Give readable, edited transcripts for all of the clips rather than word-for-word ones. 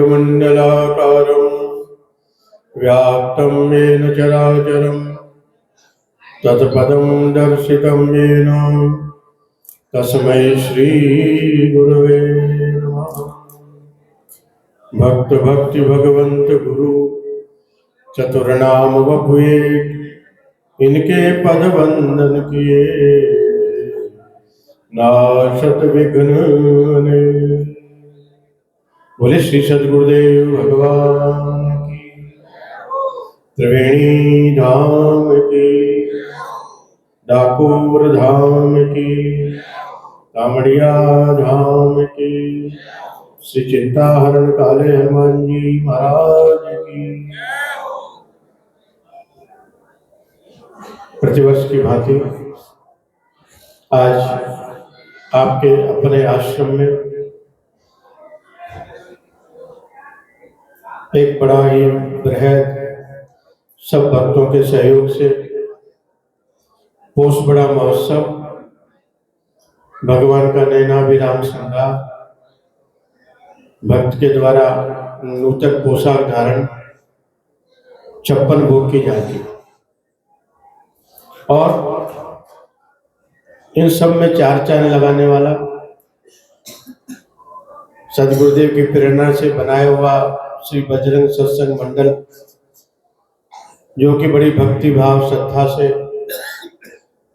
अखंडमंडलाकारं व्याप्तं येन चराचरं तत्पदं दर्शितं येन तस्मै श्री गुरवे नमः। भक्त भक्ति भगवंत गुरु चतुर्नाम वपुए इनके पद वंदन किए नाशत विघ्न। बोले श्री सद्गुरुदेव भगवान की, त्रिवेणी धाम की, डाकोर धाम की, कामड़िया धाम की, श्री चिंताहरण काले हनुमान जी महाराज की। प्रतिवर्ष की भांति आज आपके अपने आश्रम में एक बड़ा ही बृहद सब भक्तों के सहयोग से पोष बड़ा महोत्सव, भगवान का नैनाभिराम श्रृंगार, भक्त के द्वारा नूतन पोशाक धारण, 56 भोग की जाती और इन सब में चार चांद लगाने वाला सदगुरुदेव की प्रेरणा से बनाया हुआ श्री बजरंग सत्संग मंडल, जो कि बड़ी भक्ति भाव श्रद्धा से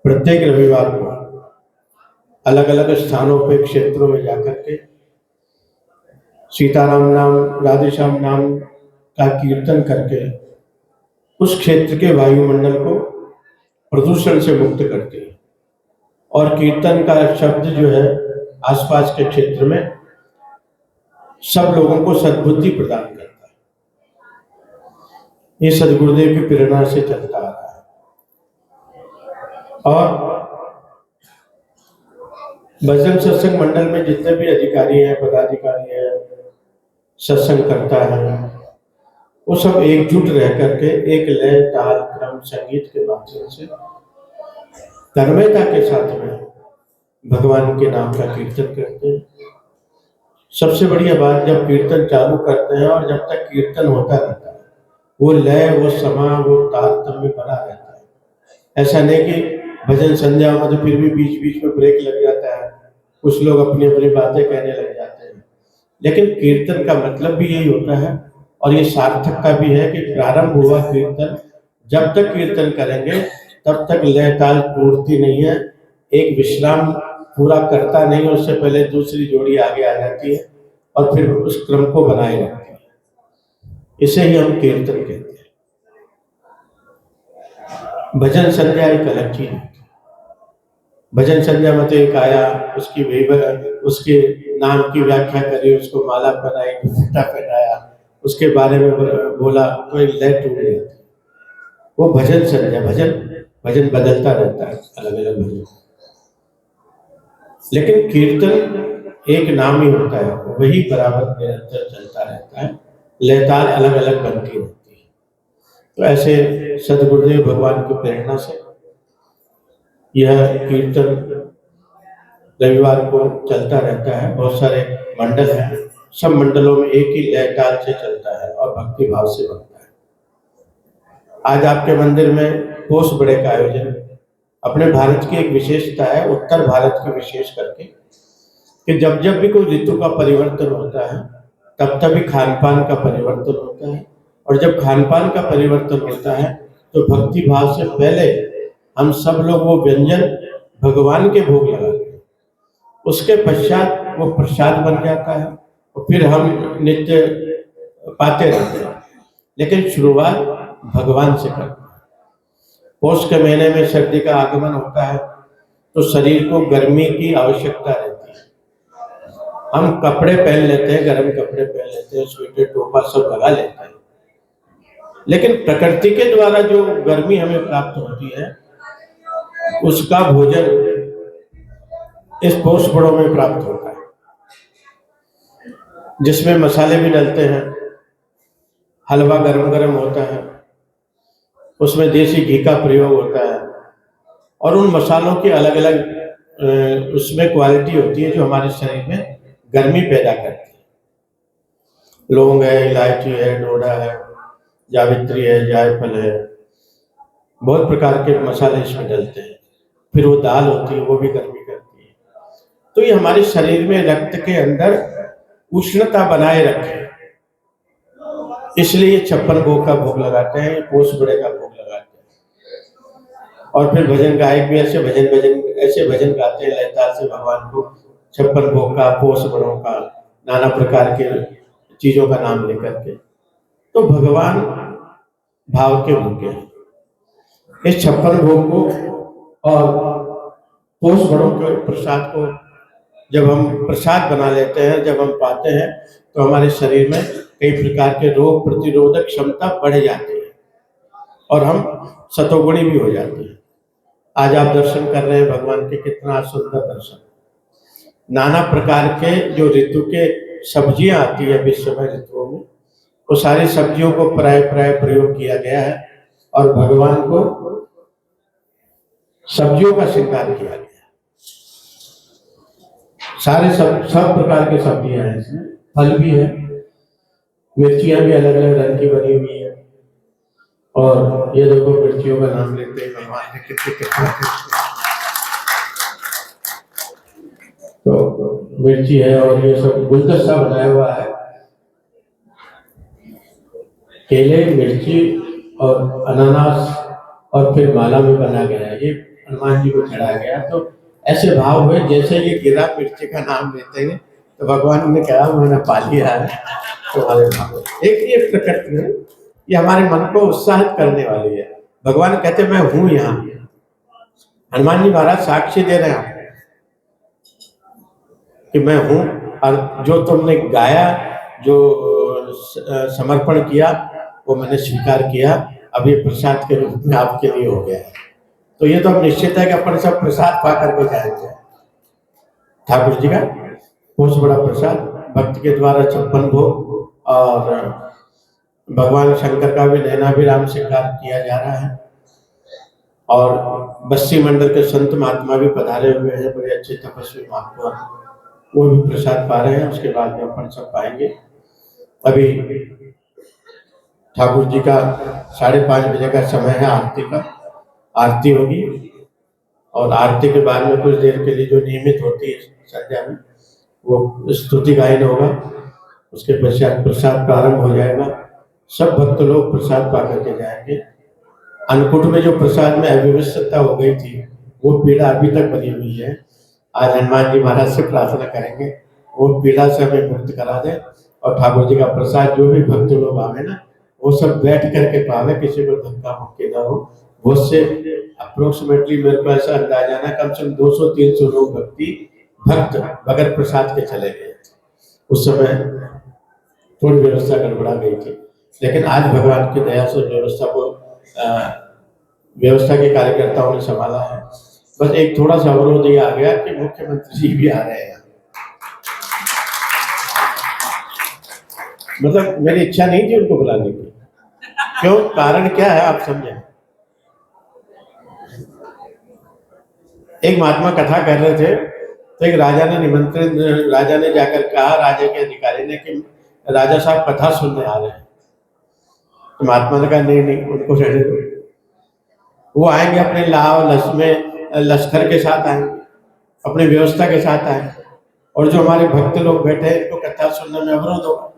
प्रत्येक रविवार को अलग अलग स्थानों पे क्षेत्रों में जाकर के सीताराम नाम राधेश्याम नाम का कीर्तन करके उस क्षेत्र के वायुमंडल को प्रदूषण से मुक्त करते हैं और कीर्तन का शब्द जो है आसपास के क्षेत्र में सब लोगों को सद्बुद्धि प्रदान करता है। ये सदगुरुदेव की प्रेरणा से चलता आ रहा है और बजरंग सत्संग मंडल में जितने भी अधिकारी हैं, पदाधिकारी हैं, सत्संग करता है, वो सब एकजुट रह करके एक लय ताल क्रम संगीत के माध्यम से तन्मयता के साथ में भगवान के नाम का कीर्तन करते हैं। सबसे बढ़िया बात, जब कीर्तन चालू करते हैं और जब तक कीर्तन होता रहता है वो लय, वो समा, वो तारतम्य बना रहता है। ऐसा नहीं कि भजन संध्या में तो फिर भी बीच बीच में ब्रेक लग जाता है, कुछ लोग अपनी अपनी बातें कहने लग जाते हैं, लेकिन कीर्तन का मतलब भी यही होता है और ये सार्थक का भी है कि प्रारंभ हुआ कीर्तन, जब तक कीर्तन करेंगे तब तक लय ताल टूटती नहीं है, एक विश्राम पूरा करता नहीं, उससे पहले दूसरी जोड़ी आगे आ जाती है और फिर उस क्रम को बनाए रखती है। इसे ही हम कीर्तन कहते हैं। भजन संध्या एक अलग चीज है। भजन संध्या में तो एक आया, उसके नाम की व्याख्या करी, उसको माला पहनाई, दुपट्टा पहनाया, उसके बारे में बोला तो एक लय टूट जाती है। वो भजन संध्या, भजन बदलता रहता है, अलग अलग भजन। लेकिन कीर्तन एक नाम ही होता है, वही बराबर निरंतर चलता रहता है, लयताल अलग अलग बनती रहती है। तो ऐसे सदगुरुदेव भगवान की प्रेरणा से यह कीर्तन रविवार को चलता रहता है। बहुत सारे मंडल हैं, सब मंडलों में एक ही लयताल से चलता है और भक्ति भाव से बनता है। आज आपके मंदिर में पोष बड़े का आयोजन अपने भारत की एक विशेषता है, उत्तर भारत की विशेष करके, कि जब जब भी कोई ऋतु का परिवर्तन होता है तब तभी खान पान का परिवर्तन होता है, और जब खान पान का परिवर्तन होता है तो भक्ति भाव से पहले हम सब लोग वो व्यंजन भगवान के भोग लगाते हैं, उसके पश्चात वो प्रसाद बन जाता है और फिर हम नित्य पाते रहते हैं। लेकिन शुरुआत भगवान से करते हैं। पौष के महीने में सर्दी का आगमन होता है तो शरीर को गर्मी की आवश्यकता रहती है। हम कपड़े पहन लेते हैं, गर्म कपड़े पहन लेते हैं, स्वेटर टोपा सब लगा लेते हैं, लेकिन प्रकृति के द्वारा जो गर्मी हमें प्राप्त होती है उसका भोजन इस पौष पर्व में प्राप्त होता है। जिसमें मसाले भी डलते हैं, हलवा गरम गरम होता है, उसमें देसी घी का प्रयोग होता है, और उन मसालों की अलग अलग उसमें क्वालिटी होती है जो हमारे शरीर में गर्मी पैदा करती है। लौंग है, इलायची है, डोडा है, जावित्री है, जायफल है, बहुत प्रकार के मसाले इसमें डलते हैं। फिर वो दाल होती है, वो भी गर्मी करती है। तो ये हमारे शरीर में रक्त के अंदर उष्णता बनाए रखे, इसलिए 56 भोग का भोग लगाते हैं, पोष बड़े का भोग लगाते हैं। और फिर भजन गायक भी ऐसे भजन गाते हैं लयताल से भगवान को 56 भोग का, पोष बड़ों का, नाना प्रकार के चीजों का नाम लेकर के। तो भगवान भाव के भूखे हैं। इस 56 भोग को और पोष बड़ों के प्रसाद को जब हम प्रसाद बना लेते हैं, जब हम पाते हैं, तो हमारे शरीर में कई प्रकार के रोग प्रतिरोधक क्षमता बढ़ जाती है और हम सतोगुणी भी हो जाते हैं। आज आप दर्शन कर रहे हैं भगवान के, कितना सुंदर दर्शन। नाना प्रकार के जो ऋतु के सब्जियां आती है विश्व में ऋतुओं में, वो सारी सब्जियों को प्राय प्रयोग किया गया है और भगवान को सब्जियों का श्रृंगार किया गया। सारे सब प्रकार के सब्जियां हैं इसमें, फल भी है, मिर्चियां भी अलग अलग रंग की बनी हुई है। और ये देखो मिर्चियों का नाम लेते हैं भगवान ने कितने कितने। तो मिर्ची है और ये सब गुलदस्ता बनाया हुआ है, केले, मिर्ची और अनानास, और फिर माला में बना गया है। ये हनुमान जी को चढ़ाया गया। तो ऐसे भाव हुए जैसे ये गिरा मिर्ची का नाम लेते हैं तो भगवान ने कहा मैंने पा लिया है तुम्हारे भाव। एक ये प्रकृति है, ये हमारे मन को उत्साहित करने वाली है। भगवान कहते मैं हूं यहाँ। हनुमान जी महाराज साक्षी दे रहे हैं कि मैं हूं, और जो तुमने गाया, जो समर्पण किया, वो मैंने स्वीकार किया। अब ये प्रसाद के रूप में आपके लिए हो गया है। तो ये तो अब निश्चित है कि अपन सब प्रसाद पा करके जाएंगे। ठाकुर जी का बहुत बड़ा प्रसाद, भक्त के द्वारा 56 भोग, और भगवान शंकर का भी नैनाभिराम श्रृंगार किया जा रहा है। और बस्सी मंडल के संत महात्मा भी पधारे हुए हैं, बड़े अच्छे तपस्वी महात्मा, वो भी प्रसाद पा रहे हैं। उसके बाद में अपन सब पाएंगे। अभी ठाकुर जी का 5:30 बजे का समय है आरती का। आरती होगी और आरती के बाद में कुछ देर के लिए जो नियमित होती है संध्या में, वो स्तुति गायन होगा। उसके पश्चात प्रसाद प्रारंभ हो जाएगा। सब भक्त लोग प्रसाद पा करके जाएंगे। अन्नकूट में जो प्रसाद में अव्यवस्था हो गई थी, वो पीड़ा अभी तक बनी हुई है। आज हनुमान जी महाराज से प्रार्थना करेंगे वो पीड़ा से हमें मुक्त करा दे, और ठाकुर जी का प्रसाद जो भी भक्त लोग आवे ना, वो सब बैठ करके पावे, किसी को धक्का मुक्की ना हो। वो से अप्रोक्सीमेटली मेरे को ऐसा अंदाजा ना, कम से कम 200-300 लोग भक्त बगैर प्रसाद के चले गए। उस समय थोड़ी व्यवस्था गड़बड़ा गई थी, लेकिन आज भगवान की दया से व्यवस्था को व्यवस्था के कार्यकर्ताओं ने संभाला है। बस एक थोड़ा सा अवरोध ये आ गया कि मुख्यमंत्री जी भी आ रहे हैं। मतलब मेरी इच्छा नहीं थी उनको बुलाने की। क्यों? कारण क्या है आप समझें। एक महात्मा कथा कर रहे थे, तो एक राजा ने जाकर कहा राजा के अधिकारी ने कि राजा साहब कथा सुनने आ रहे हैं। तो महात्मा ने कहा नहीं उनको रहने दो, वो आएंगे अपने लाव में लश्कर के साथ आएंगे, अपनी व्यवस्था के साथ आएंगे, और जो हमारे भक्त लोग बैठे हैं इनको कथा सुनने में अवरोध होगा।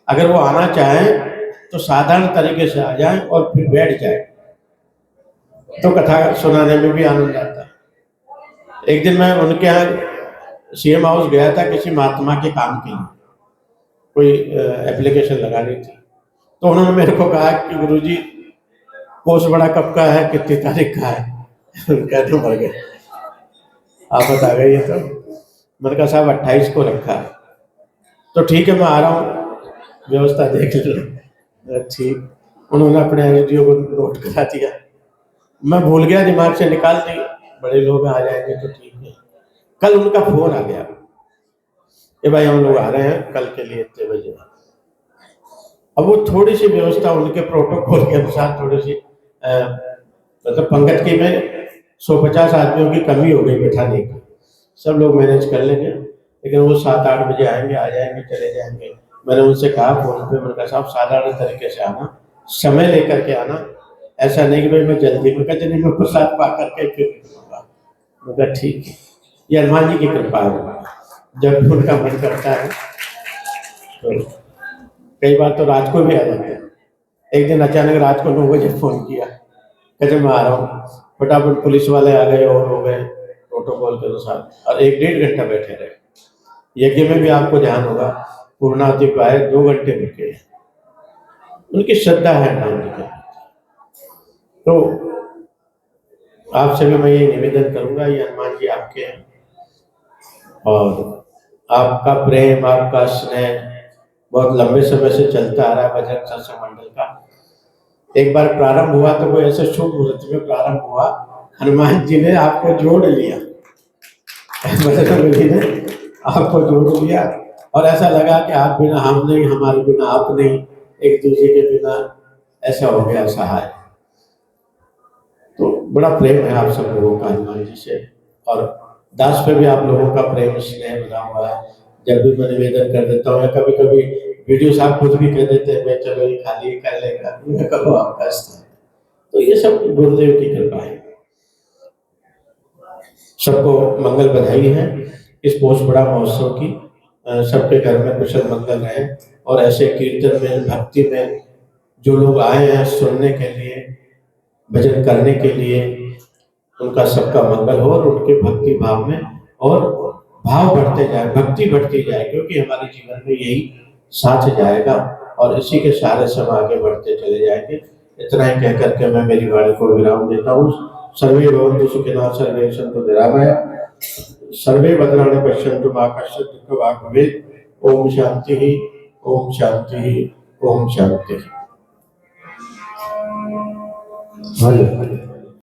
अगर वो आना चाहें तो साधारण तरीके से आ जाएं और फिर बैठ जाए, तो कथा सुनाने में भी आनंद आता है। एक दिन मैं उनके यहाँ सीएम हाउस गया था किसी महात्मा के काम के लिए, कोई एप्लीकेशन लगानी थी। तो उन्होंने मेरे को कहा कि गुरुजी पोष बड़ा कब का है, कितनी तारीख का है? कहते मर गए, आफत आ गई है। तो मैंने कहा साहब 28 को रखा है। तो ठीक है मैं आ रहा हूँ, व्यवस्था देख लो। ठीक, उन्होंने अपने एनजीओ को नोट करा दिया। मैं भूल गया, दिमाग से निकाल दी, बड़े लोग आ जाएंगे तो ठीक है। कल उनका फोन आ गया कि भाई हम लोग आ रहे हैं कल के लिए इतने बजे। अब वो थोड़ी सी व्यवस्था उनके प्रोटोकॉल के अनुसार थोड़ी सी मतलब पंगत की में 150 आदमियों की कमी हो गई बैठाने की, सब लोग मैनेज कर लेंगे, लेकिन वो 7-8 बजे आएंगे, आ जाएंगे, चले जाएंगे। मैंने उनसे कहा फोन पे, मैंने कहा साहब साधारण तरीके से आना, समय लेकर के आना, ऐसा नहीं कि भाई मैं जल्दी में कहते नहीं मैं प्रसाद पा करके फिर निकलूंगा। मैं कहा ठीक है, ये हनुमान जी की कृपा है, जब भी उनका मन करता है तो कई बार तो रात को भी आ जाते हैं। एक दिन अचानक रात को 9 बजे फोन किया, कहते मैं आ रहा हूँ, फटाफट पुलिस वाले आ गए और हो गए प्रोटोकॉल के अनुसार, और 1-1.5 घंटा बैठे रहे। यज्ञ में भी आपको ध्यान होगा पूर्णाहुति पाए 2 घंटे रुके, उनकी श्रद्धा है हनुमान जी की। तो आपसे भी मैं ये निवेदन करूंगा, ये हनुमान जी आपके हैं, और आपका प्रेम, आपका स्नेह बहुत लंबे समय से चलता आ रहा है बजरंग सत्संग मंडल का। एक बार प्रारंभ हुआ तो वो ऐसे शुभ मुहूर्त में प्रारंभ हुआ, हनुमान जी ने आपको जोड़ लिया, बजरंग जी ने आपको जोड़ लिया, और ऐसा लगा कि आप बिना हम नहीं, हमारे बिना आप नहीं, एक दूसरे के बिना ऐसा हो गया सहाय। तो बड़ा प्रेम है आप सब लोगों का हनुमान जी से, और दास पे भी आप लोगों का प्रेम स्नेह बना हुआ है। जब भी मैं निवेदन कर देता हूँ, या कभी कभी वीडियो साहब खुद भी कह देते हैं मैं चलो ये खाली कर लेगा, मैं करो आपका स्थान। तो ये सब गुरुदेव की कृपा है। सबको मंगल बधाई है इस पोष बड़ा महोत्सव की। सबके घर में कुशल मंगल रहे, और ऐसे कीर्तन में, भक्ति में जो लोग आए हैं सुनने के लिए, भजन करने के लिए, उनका सबका मंगल हो, और उनके भक्ति भाव में और भाव बढ़ते जाए, भक्ति बढ़ती जाए, क्योंकि हमारे जीवन में यही साथ जाएगा, और इसी के सहारे सब आगे बढ़ते चले जाएंगे। इतना ही कह करके मैं मेरी वाणी को विराम देता हूँ। सर्वे भवन्तु सुखिनः, सर्वे सन्तु निरामयाः, सर्वे भद्राणि पश्यन्तु मा कश्चित् दुःखभाग् भवेत्। ओम शांति, ओम शांति, ओम शांति।